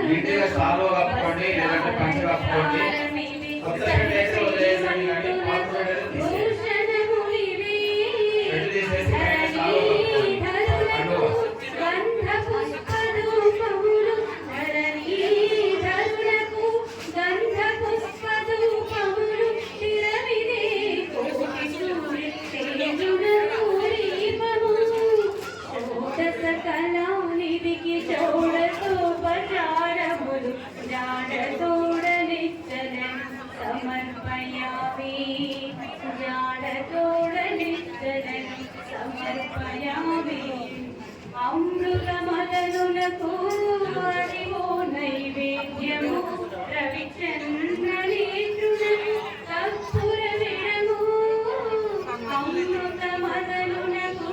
నీట్గా సాల్వ కప్పుకోండి, లేదంటే పంచి కప్పుకోండి. కొత్త పెట్టి అయితే వదిలేయండి, కానీ పాత పెట్టి తీసేసి సాల్వ కప్పుకోండి. అమృతమదనులకు వాడివో నైవేద్యము రవిచంద్రనేత్రునకు కర్పూర విడము. అమృతమదనులకు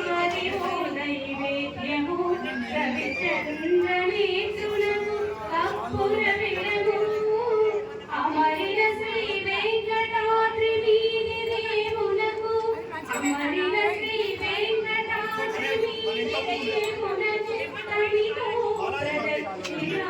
వాడివో నైవేద్యము రవిచంద్రనేత్రునకు కర్పూర విడము. అమరిన శ్రీ వెంకటాద్రి వీధి దేవునకు అమరిన శ్రీ వెంకటాద్రి వీధి దేవునకు తనితో ప్రదక్షిణ